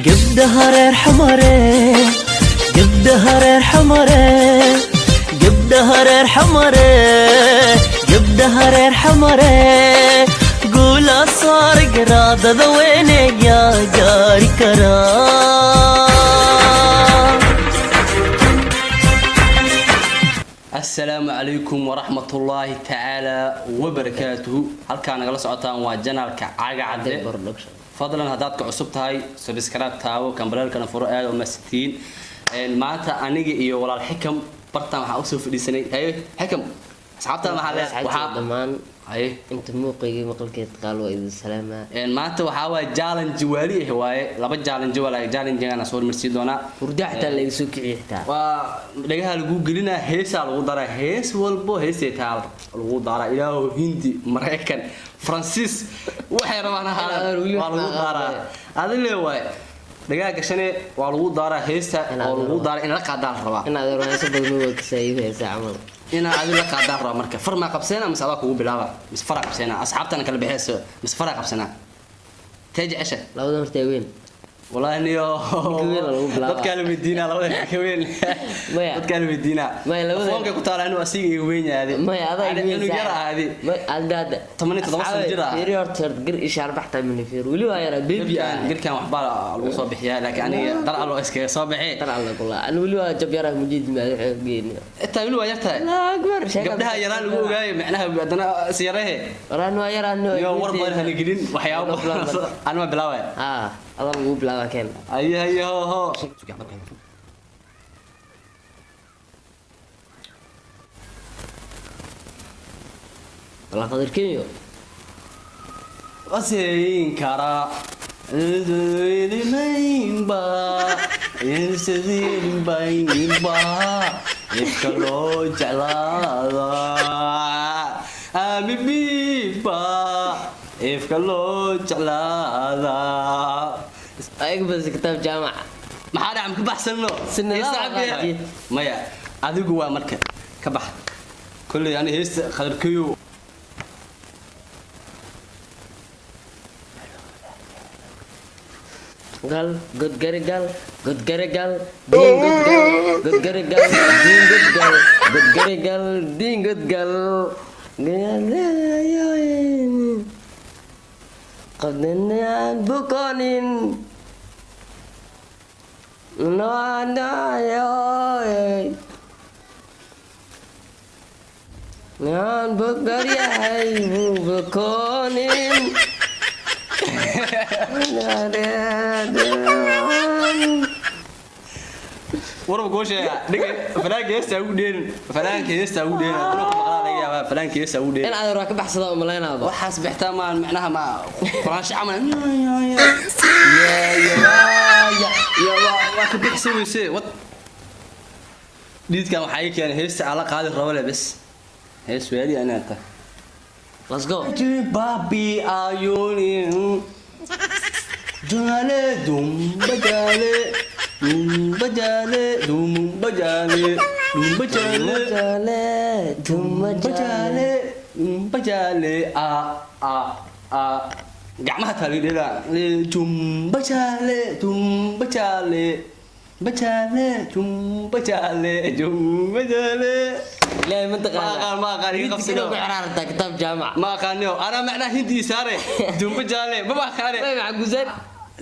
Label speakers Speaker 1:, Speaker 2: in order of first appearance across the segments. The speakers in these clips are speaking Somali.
Speaker 1: قبدها رير حمري قبدها رير حمري قبدها رير حمري قبدها رير حمري قول صار قراد ذوينك يا جاري كرام.
Speaker 2: السلام عليكم ورحمة الله تعالى وبركاته. هل كان نقل سعطان وجنالك عاقة عدي فضلا هداتك عصبتهاي سبسكرايب تاو كان بلالك نفرو آد ومستين معناتها أنيجي إيو ولا الحكم برتا محا أوسف دي سنة هاي حكم أصحابتها محا
Speaker 3: وحا دمان
Speaker 2: هاي
Speaker 3: انت موقعي مقلكيت قالوا إذا السلامة
Speaker 2: معناتها وحاوا جالن جوالي هواي لابد جالن جوالا جالن جانا صور مرسيدونا
Speaker 3: وردحت اللي يسوك عيحتا
Speaker 2: ولقاها لقو قلنا هيسا لغو دارا هيس والبو هيسي تال لغو دارا إلهو هندي مريكان فرانسيس waxay rabaan waa lagu daaraa adile way dagaaga shane waa lagu daaraa heesta oo lagu daaraa in la qaadaan rabaa
Speaker 3: in aad raayso badan oo ka saayaysa amal
Speaker 2: in aad la qaadaan rabaa marka farma qabsana mise aad kugu bilaaba mise faraq qabsana asxaabtana kala bixiyso mise faraq qabsana taji asha
Speaker 3: labada martay weyn
Speaker 2: والله نيو dadka Medina labada ka weyn dadka Medina foonka ku taala inuu asiga igu weyn yahay
Speaker 3: ma adag
Speaker 2: inuu yar aadi
Speaker 3: ma aldaada
Speaker 2: 87 sano jira
Speaker 3: يريد ترجع إشارة بحتة من فير ولي ويا بيبي
Speaker 2: غير كان وحبا لو soo bixiya laakiin aniga dar allo iska soo bixi
Speaker 3: dar allo kula aan wali waa jab yaraha mujid ma xaqeen
Speaker 2: inta wali waa yartahay
Speaker 3: la akbar
Speaker 2: gabdhaha yaraan lagu ogaay macnaha adana siyarahe
Speaker 3: raan waa yaraan
Speaker 2: yo war baan hal gelin waxyaabo aan ma bilaaway
Speaker 3: adal ugu bilaawa keen
Speaker 2: ayo ho
Speaker 3: wala qadir kiyo
Speaker 2: وسين كرا إلين با ينسدين بين با يكلو جلالا أبي با يكلو جلالا
Speaker 3: أيق بس كتاب جامع
Speaker 2: ما حدا عم كبح سنو
Speaker 3: سنة لا
Speaker 2: ما يا هذا جوا مركب كبح كل يعني هيست خضر كيو
Speaker 3: gal good garigal good garigal ding good garigal ding good gal good garigal ding good gal qadna bukonin no yo nan bugariya bukonin
Speaker 2: ورا بقولش دقيقة فلان كيس أودين فلان كيس أودين أنا كم قال لي يا فلان كيس أودين
Speaker 3: أنا هذا راكب بحث ضوء ملاين هذا
Speaker 2: وحاسب احتمال معناها ما فرنش عمل يا راكب بيحسوي شيء وات ديت كان حقيقي يعني هيس على قاعد الرولة بس هيس ويلي أنا أنت
Speaker 3: let's go
Speaker 2: بابي عيوني جالي دوم بجالي دوم بجالي دوم بجالي دوم بجالي دوم بجالي دوم بجالي gacmaha taageerada tum bajale
Speaker 3: لا منطقة
Speaker 2: ما قال
Speaker 3: يقصدوا بعرارة كتاب جامع
Speaker 2: ما قالنيو أنا معناه هندي سارة tum bajale ما قال
Speaker 3: ما معجوزات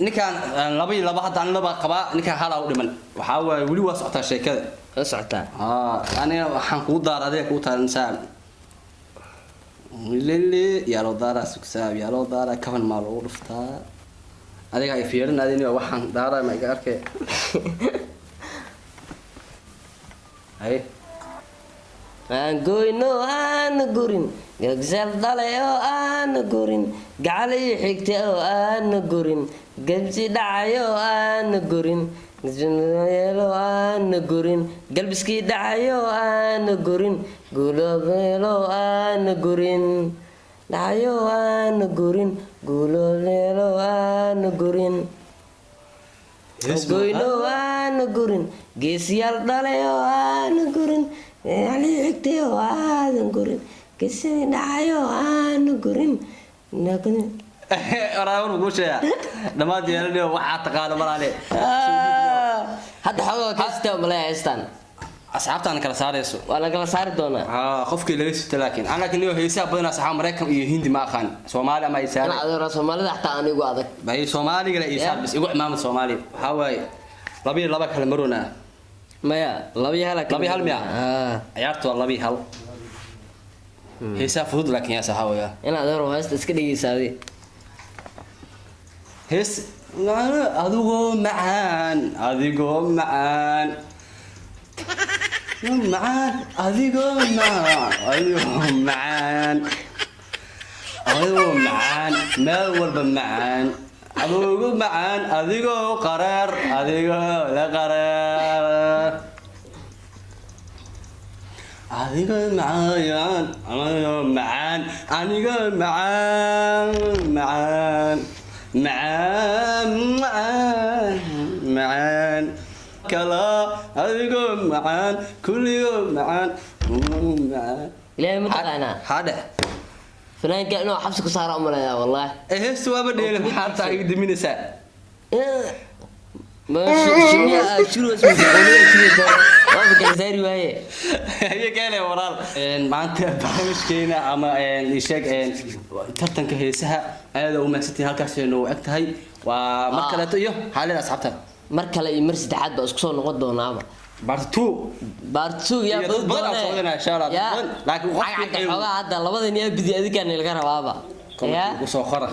Speaker 2: ninkan laba hadaan laba qaba ninkan hala u dhiman waxa way wali waa socota sheekada
Speaker 3: socota
Speaker 2: aniga waxaan ku daaradee ku taalansan lili yaa loo daara sugsaab yaa loo daara kaban ma loo dhuftaa adiga ay fiirinaadeen waxaan daara ma iga arkay ay
Speaker 3: aan goyno aan gurin gagsal dalayo aan gurin gacalay xigtay oo aan gurin gabsi dhacayo aan gurin gajmeelo aan gurin galbiskii dhacayo aan gurin guulobeelo aan gurin dhacayo aan gurin guulobeelo aan gurin goyno aan gurin geesiyal dalayo aan gurin gacalay xigtay oo aan gurin قسني دعيو أنا قرين لكن
Speaker 2: waraabur guusha dhamaad yeelanayo waxa taqaan malaale
Speaker 3: hadda xogaa kasta malay haystaan
Speaker 2: asxaabtaan kala saarayso
Speaker 3: wala kala saari doonaa
Speaker 2: qofkii laga sito laakiin anaga niyo heesaa badan saxaa Mareykan iyo Hindi ma aqaan Soomaali ama Isaaq
Speaker 3: ana adoo Soomaalida xataa anigu adag
Speaker 2: bay Soomaaliga la Isaaq bis igu imaam Soomaali waxa way laba kala maruna
Speaker 3: maya labi hal
Speaker 2: miya ciyaartu labi hal heesaa fudud laakiin yaa saxawaya
Speaker 3: ina adoo haysta iska dhigaysaadi
Speaker 2: hees adigoo macaan adigoo macaan meel walba macaan adugu macaan adigoo qaraar adigoo la qaraar adigoo macaan adigoo macaan anigoo macaan macaan kala adigoo macaan kulligoo macaan
Speaker 3: ilaahay ma taqaanaa
Speaker 2: hada
Speaker 3: fanaanka inuu xabsi ku saaro umaleeyaa wallahi
Speaker 2: heestu waa dheele maxaa tahay diminaysa
Speaker 3: ma shinya shuru ismu qolada waa bakal saari waaye
Speaker 2: aye kale walaal maanta barnaamijkeena ama sheeg tartanka heesaha aad u maasatay halkaas inuu ag tahay waa mar kale iyo xaalada asxaabta
Speaker 3: mar kale iyo mar saddexaad ba isku soo noqon doonaaba
Speaker 2: part 2
Speaker 3: ya
Speaker 2: badan soo insha Allah laakiin
Speaker 3: xogaa hadda labadani abidi adiga laga rabaaba
Speaker 2: ya soo qora